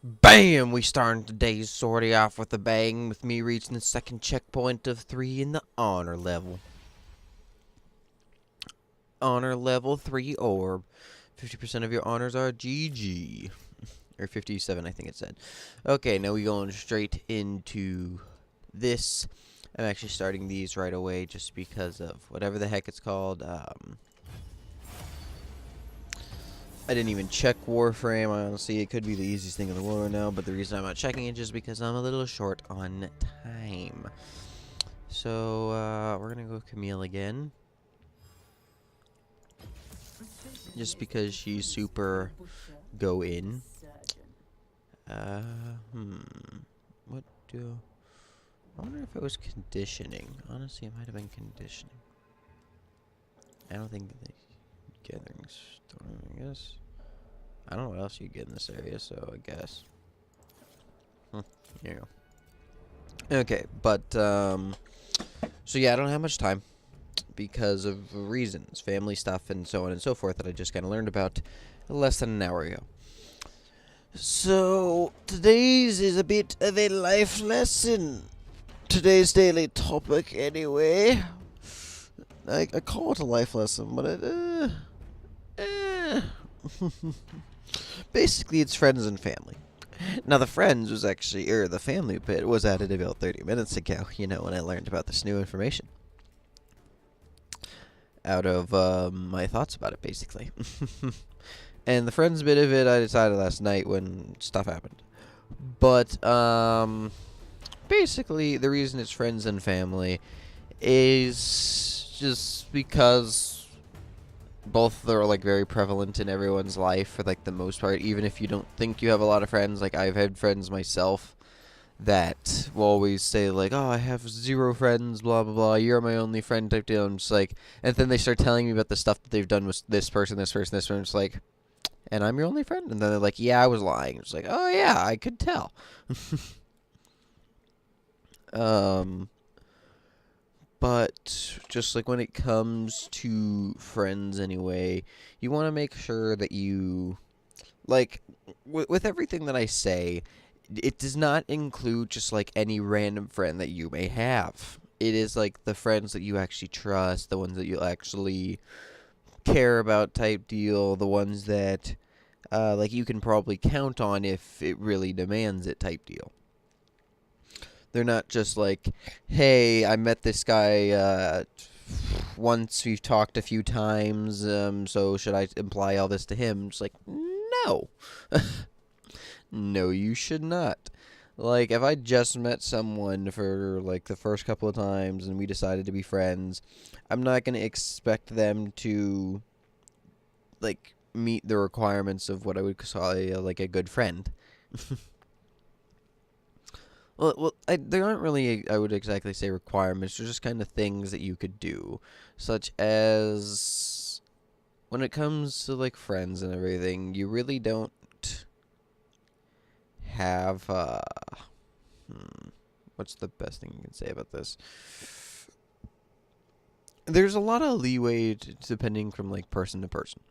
Bam! We starting today's sortie off with a bang, with me reaching the second checkpoint of 3 in the honor level. Honor level 3 orb. 50% of your honors are GG. Or 57, I think it said. Okay, now we going straight into this. I'm actually starting these right away just because of whatever the heck it's called. I didn't even check Warframe. Honestly, it could be the easiest thing in the world right now, but the reason I'm not checking it is just because I'm a little short on time. So, we're gonna go Camille again. Just because she's super go in. Uh, hmm. What do... I wonder if it was conditioning. Honestly, it might have been conditioning. I don't think the gathering storm, I guess. I don't know what else you get in this area, so I guess. Here you go. Okay, but, so yeah, I don't have much time because of reasons, family stuff, and so on and so forth that I just kind of learned about less than an hour ago. So, today's is a bit of a life lesson. Today's daily topic, anyway. I call it a life lesson, but basically, it's friends and family. Now, the friends was actually, or the family bit was added about 30 minutes ago, when I learned about this new information. Out of my thoughts about it, basically. And the friends bit of it, I decided last night when stuff happened. But, basically, the reason it's friends and family is just because both are, like, very prevalent in everyone's life for, like, the most part. Even if you don't think you have a lot of friends, like, I've had friends myself that will always say, like, oh, I have 0 friends, blah, blah, blah, you're my only friend type deal. I'm just like, and then they start telling me about the stuff that they've done with this person, this person, this person. I'm just like, and I'm your only friend? And then they're like, yeah, I was lying. It's like, oh, yeah, I could tell. um, but just like when it comes to friends anyway, you want to make sure that you, like, with everything that I say, it does not include just like any random friend that you may have. It is like the friends that you actually trust, the ones that you actually care about type deal, the ones that like you can probably count on if it really demands it type deal. They're not just like, hey, I met this guy once, we've talked a few times, so should I imply all this to him? It's like, no. No, you should not. Like, if I just met someone for, like, the first couple of times and we decided to be friends, I'm not going to expect them to, like, meet the requirements of what I would call like a good friend. There aren't really, I would exactly say requirements. They're just kind of things that you could do, such as when it comes to like friends and everything, you really don't have what's the best thing you can say about this? There's a lot of leeway depending from like person to person.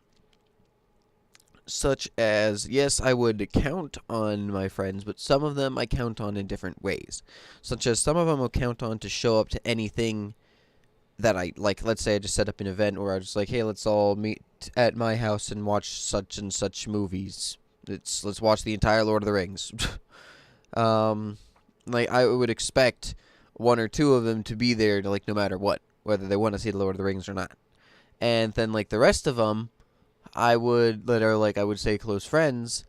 Such as, yes, I would count on my friends, but some of them I count on in different ways. Such as some of them I'll count on to show up to anything that I like. Let's say I just set up an event where I was like, hey, let's all meet at my house and watch such and such movies. Let's watch the entire Lord of the Rings. um, like I would expect 1 or 2 of them to be there, like no matter what, whether they want to see the Lord of the Rings or not. And then like the rest of them, I would that are like I would say close friends.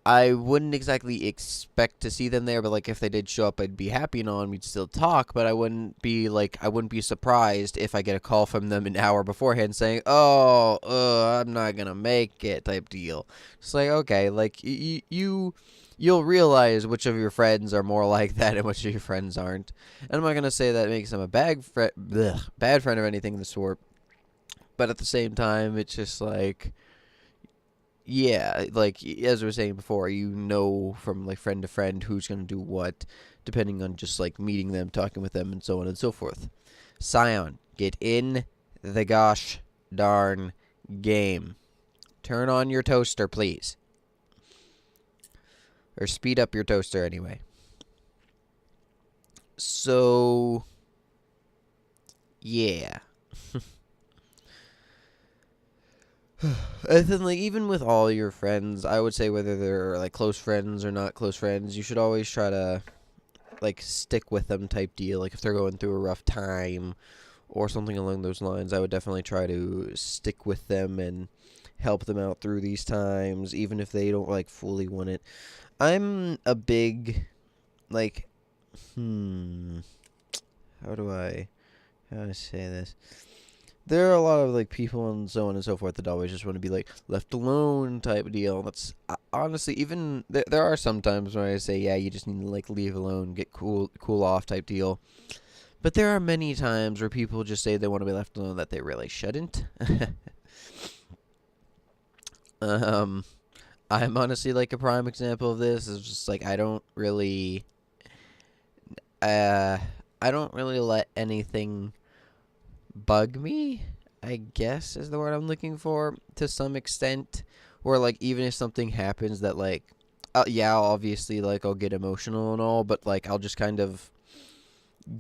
I wouldn't exactly expect to see them there, but like if they did show up, I'd be happy and all, and we'd still talk. But I wouldn't be surprised if I get a call from them an hour beforehand saying, "Oh, I'm not gonna make it," type deal. It's like okay, like you'll realize which of your friends are more like that and which of your friends aren't. And I'm not gonna say that makes them a bad friend or anything of the sort. But at the same time, it's just like yeah, like as we were saying before, you know from like friend to friend who's gonna do what, depending on just like meeting them, talking with them, and so on and so forth. Scion, get in the gosh darn game. Turn on your toaster, please. or speed up your toaster anyway. So yeah. And then, like, even with all your friends, I would say whether they're like close friends or not close friends, you should always try to like stick with them type deal. Like if they're going through a rough time or something along those lines, I would definitely try to stick with them and help them out through these times, even if they don't like fully want it. I'm a big like how do I say this? There are a lot of like people and so on and so forth that always just want to be like left alone type of deal. That's honestly, even there are some times where I say, yeah, you just need to like leave alone, get cool off type deal. But there are many times where people just say they want to be left alone that they really shouldn't. um, I'm honestly like a prime example of this. It's just like uh, I don't really let anything bug me, I guess is the word I'm looking for, to some extent. Or like even if something happens that like, yeah, obviously like I'll get emotional and all, but like I'll just kind of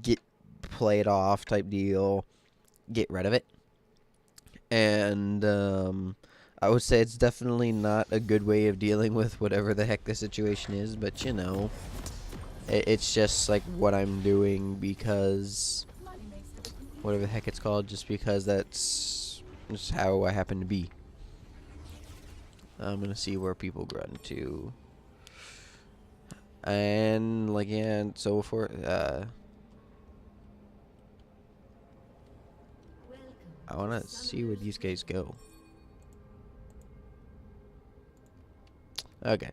get play it off type deal, get rid of it. And I would say it's definitely not a good way of dealing with whatever the heck the situation is, but you know, it's just like what I'm doing because whatever the heck it's called, just because that's just how I happen to be. I'm gonna see where people run to, and like yeah, and so forth. I wanna see where these guys go. Okay,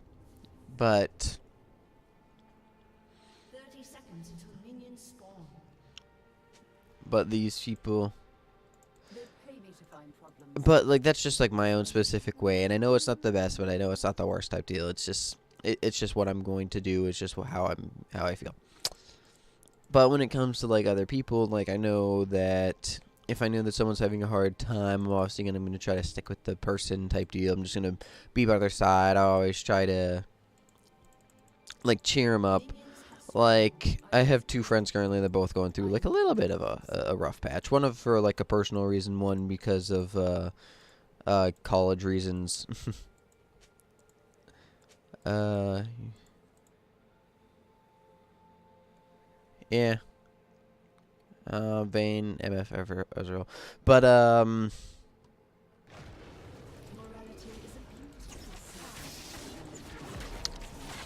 but 30 seconds until minions spawn. but these people. They pay me to find problems. But like that's just like my own specific way, and I know it's not the best, but I know it's not the worst type deal. It's just it's just what I'm going to do. It's just how I feel. But when it comes to like other people, like I know that if I know that someone's having a hard time, I'm obviously going to try to stick with the person type deal. I'm just going to be by their side. I always try to like cheer them up. Like I have two friends currently that are both going through like a little bit of a rough patch. One of for like a personal reason, one because of college reasons. uh yeah. Vane MF ever Ezreal. But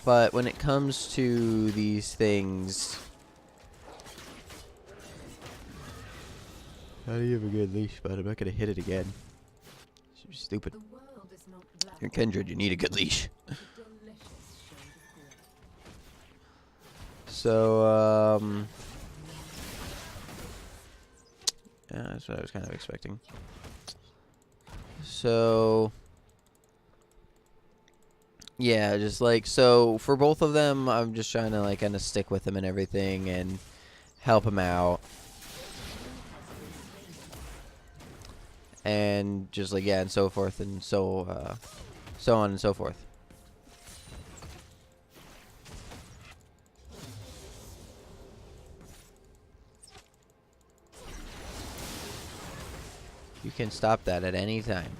but when it comes to these things, how do you have a good leash? But I'm not gonna hit it again. You're stupid. You're Kindred. You need a good leash. So yeah, that's what I was kind of expecting. So yeah, just like so for both of them, I'm just trying to like kind of stick with them and everything and help them out. And just like yeah, and so forth and so on and so forth. You can stop that at any time.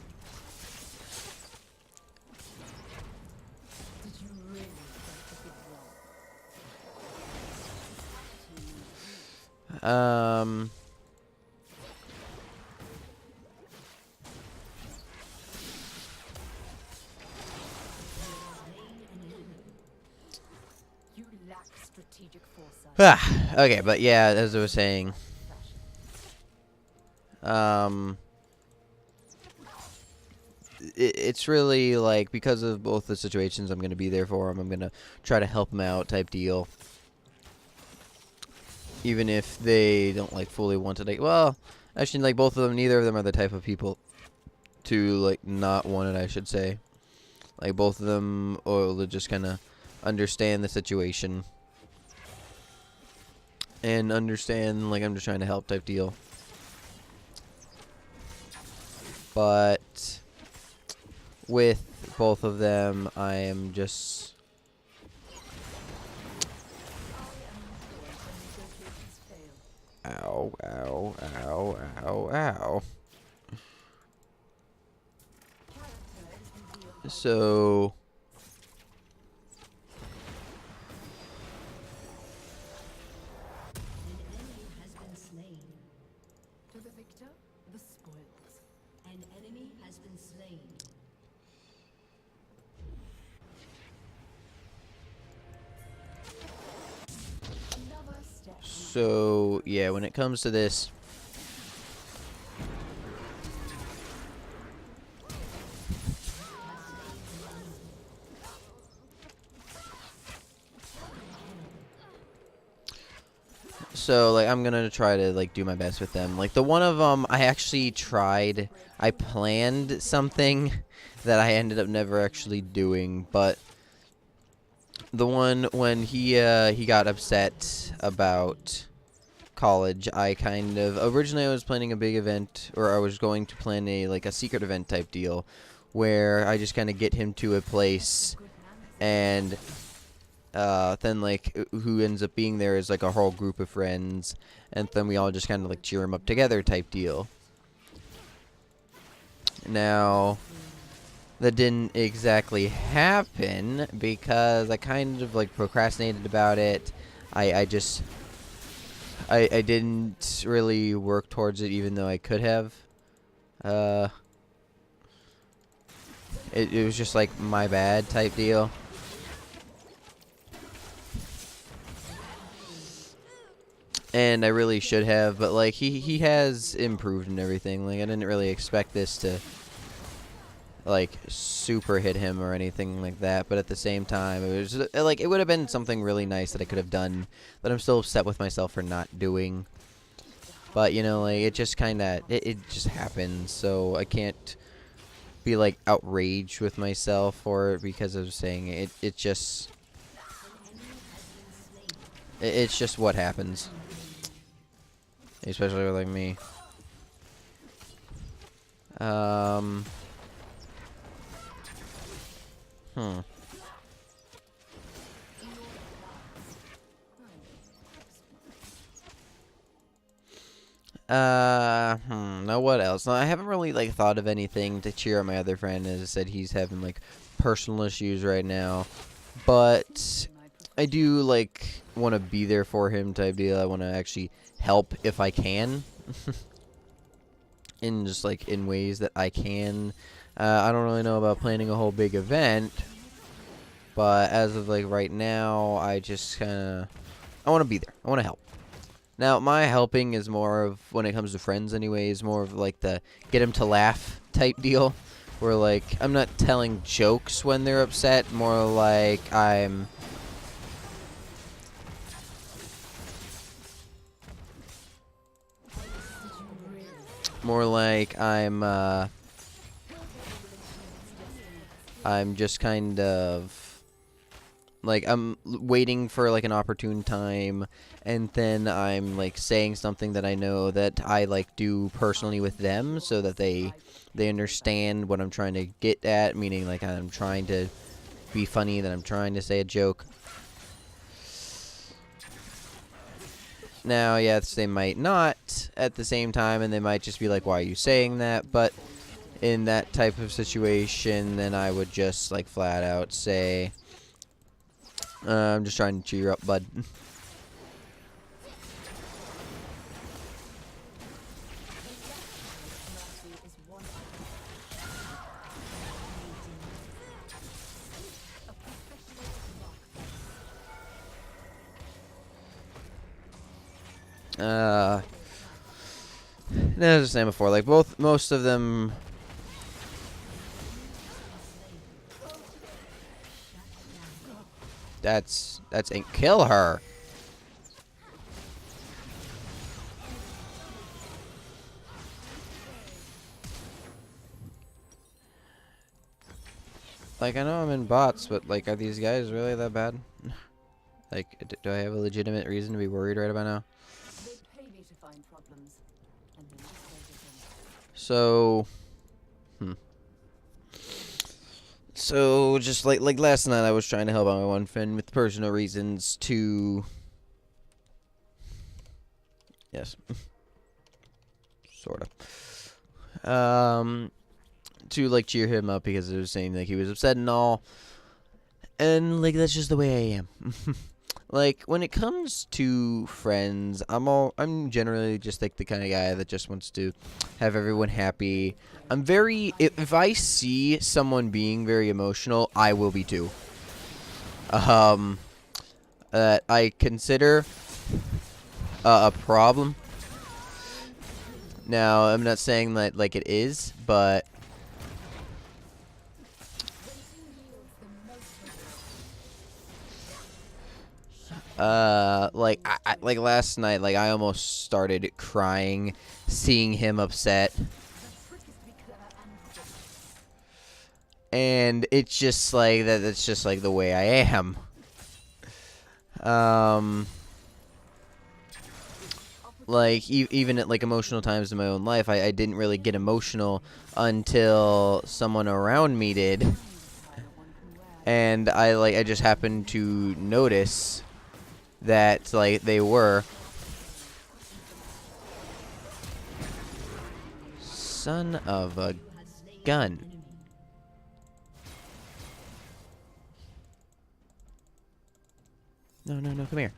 Um You lack strategic foresight. okay, but yeah, as I was saying, it's really like because of both the situations, I'm gonna be there for them. I'm gonna try to help them out, type deal. Even if they don't like fully want to, like, well, actually, like both of them, neither of them are the type of people to like not want it. I should say, like both of them will just kind of understand the situation and understand like I'm just trying to help type deal. But with both of them, I am just Ow, ow, ow, ow, ow. So... An enemy has been slain. To the victor, the spoils. An enemy has been slain. Another step. So, yeah, when it comes to this... So, like, I'm gonna try to, like, do my best with them. Like, the one of them, I actually tried... I planned something that I ended up never actually doing, but... The one when he got upset about college, I kind of... Originally, I was planning a big event, or I was going to plan a, like, a secret event type deal, where I just kind of get him to a place, and... then like who ends up being there is like a whole group of friends, and then we all just kind of like cheer him up together type deal. Now, that didn't exactly happen because I kind of like procrastinated about it. I didn't really work towards it, even though I could have. It was just like my bad type deal. And I really should have, but like he has improved and everything. Like I didn't really expect this to like super hit him or anything like that, but at the same time it was like it would have been something really nice that I could have done, but I'm still upset with myself for not doing. But you know, like it just kind of it just happens, so I can't be like outraged with myself for it because I was saying it's just it's just what happens. Especially with like me. Now what else? Now, I haven't really like thought of anything to cheer up my other friend. As I said, he's having like personal issues right now, but I do like want to be there for him type deal. I want to actually help if I can, in just like in ways that I can. I don't really know about planning a whole big event, but as of like right now, I just kind of I want to be there. I want to help. Now, my helping is more of, when it comes to friends anyways, more of like the get them to laugh type deal. Where like, I'm not telling jokes when they're upset, more like I'm... More like I'm just kind of... Like, I'm waiting for, like, an opportune time, and then I'm, like, saying something that I know that I, like, do personally with them, so that they understand what I'm trying to get at, meaning, like, I'm trying to be funny, that I'm trying to say a joke. Now, yes, they might not at the same time, and they might just be like, why are you saying that? But in that type of situation, then I would just, like, flat out say... I'm just trying to cheer you up, bud. As I was saying before, like most of them. That's kill her. Like I know I'm in bots, but like are these guys really that bad? Like do I have a legitimate reason to be worried right about now? They pay me to find problems, and then exploit them. So So just like last night I was trying to help out my one friend with personal reasons to Yes. Sort of. To like cheer him up because it was saying like he was upset and all. And like that's just the way I am. Like when it comes to friends, I'm generally just like the kind of guy that just wants to have everyone happy. I'm very if I see someone being very emotional, I will be too. That I consider a problem. Now, I'm not saying that like it is, but like like last night, like I almost started crying seeing him upset. And it's just like that's just like the way I am. Like even at like emotional times in my own life, I didn't really get emotional until someone around me did. And I just happened to notice that like they were. Son of a gun. No, no, no, come here.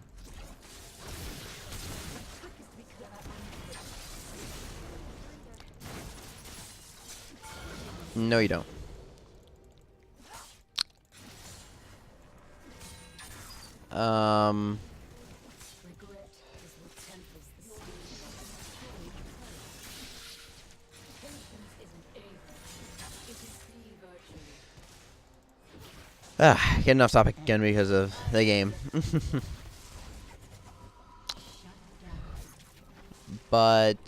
No, you don't. Regret is what tempers the steel. Patience isn't a virtue, it is the virtue. Getting off topic again because of the game. But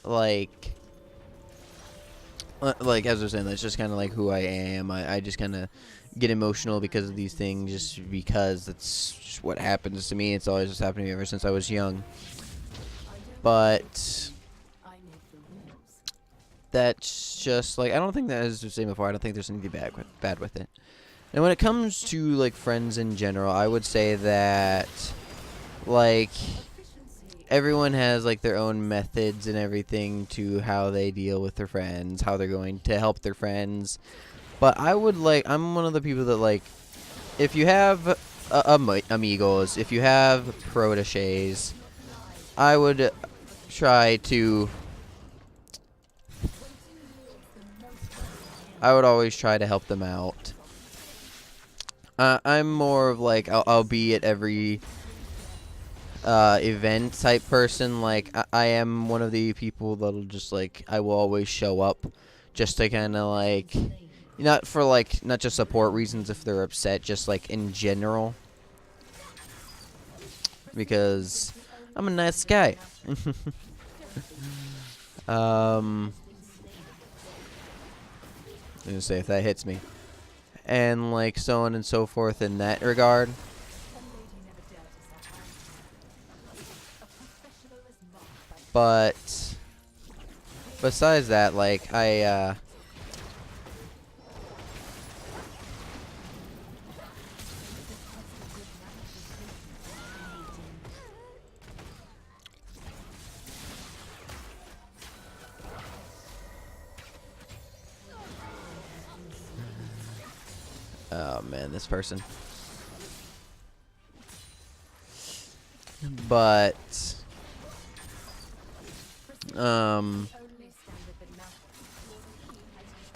like as I was saying, that's just kind of like who I am. I just kind of get emotional because of these things, just because that's just what happens to me. It's always just happened to me ever since I was young. But I make the rules. that's just like I don't think that, as I was saying before, I don't think there's anything bad with it. And when it comes to like friends in general, I would say that like everyone has like their own methods and everything to how they deal with their friends, how they're going to help their friends. But I'm one of the people that like, if you have amigos, if you have proteges, I would try to, I would always try to help them out. I'm more of like, I'll be at every event type person. Like I am one of the people that'll just like I will always show up just to kind of like not for like not just support reasons if they're upset, just like in general, because I'm a nice guy. I'm gonna say if that hits me, and like so on and so forth in that regard. But besides that, like oh man, this person. But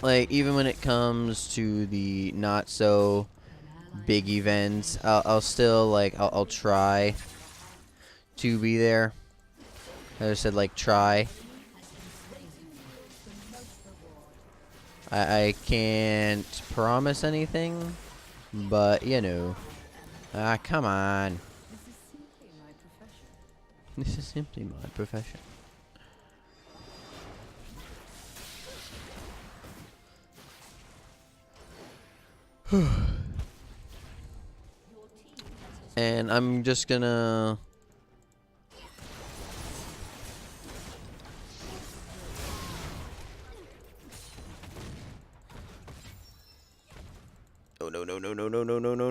like even when it comes to the not so big events, I'll still like I'll try to be there. I just said like try. I can't promise anything, but you know. Come on. This is simply my profession. This is simply my profession. And I'm just gonna oh no no no no no no no no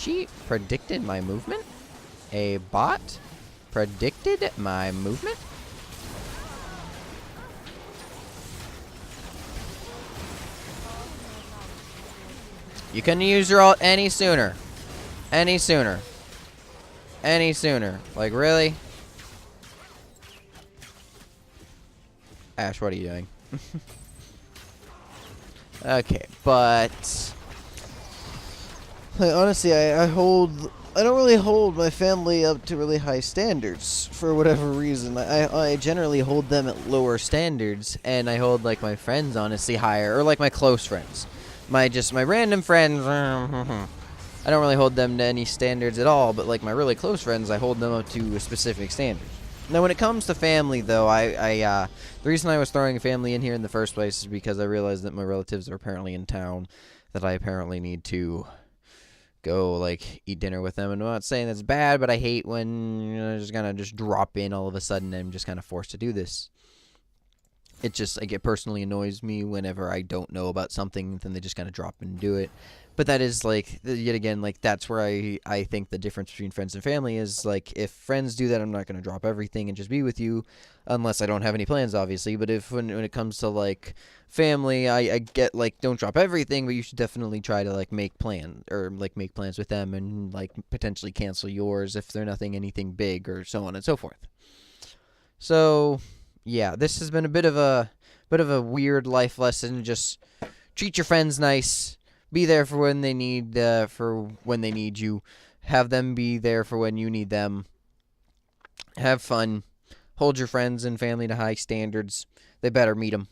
she predicted my movement? A bot predicted my movement? You couldn't use your ult any sooner. Any sooner. Any sooner. Like, really? Ash, what are you doing? Okay, but honestly, I don't really hold my family up to really high standards for whatever reason. I generally hold them at lower standards, and I hold like my friends honestly higher, or like my close friends. My random friends, I don't really hold them to any standards at all, but like my really close friends, I hold them up to a specific standard. Now, when it comes to family, though, the reason I was throwing family in here in the first place is because I realized that my relatives are apparently in town, that I apparently need to go, like, eat dinner with them. And I'm not saying that's bad, but I hate when they're just gonna just drop in all of a sudden and I'm just kind of forced to do this. It just, like, it personally annoys me whenever I don't know about something, then they just kind of drop in and do it. But that is, like, yet again, like, that's where I think the difference between friends and family is, like, if friends do that, I'm not going to drop everything and just be with you, unless I don't have any plans, obviously. But if, when it comes to, like, family, I get, like, don't drop everything, but you should definitely try to, like, make plans with them and, like, potentially cancel yours if they're anything big or so on and so forth. So, yeah, this has been a bit of a weird life lesson. Just treat your friends nice. Be there for when they need you. Have them be there for when you need them. Have fun. Hold your friends and family to high standards. They better meet them.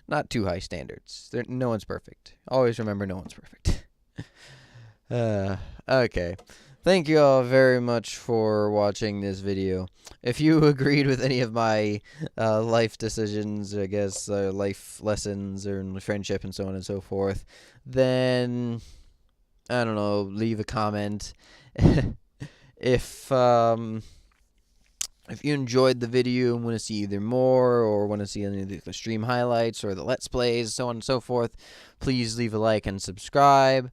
Not too high standards. No one's perfect. Always remember, no one's perfect. Okay. Thank you all very much for watching this video. If you agreed with any of my life decisions, I guess, life lessons or friendship and so on and so forth, then, I don't know, leave a comment. If you enjoyed the video and want to see either more or want to see any of the stream highlights or the Let's Plays, so on and so forth, please leave a like and subscribe.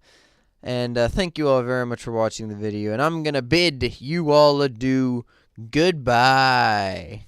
And thank you all very much for watching the video. And I'm going to bid you all adieu. Goodbye.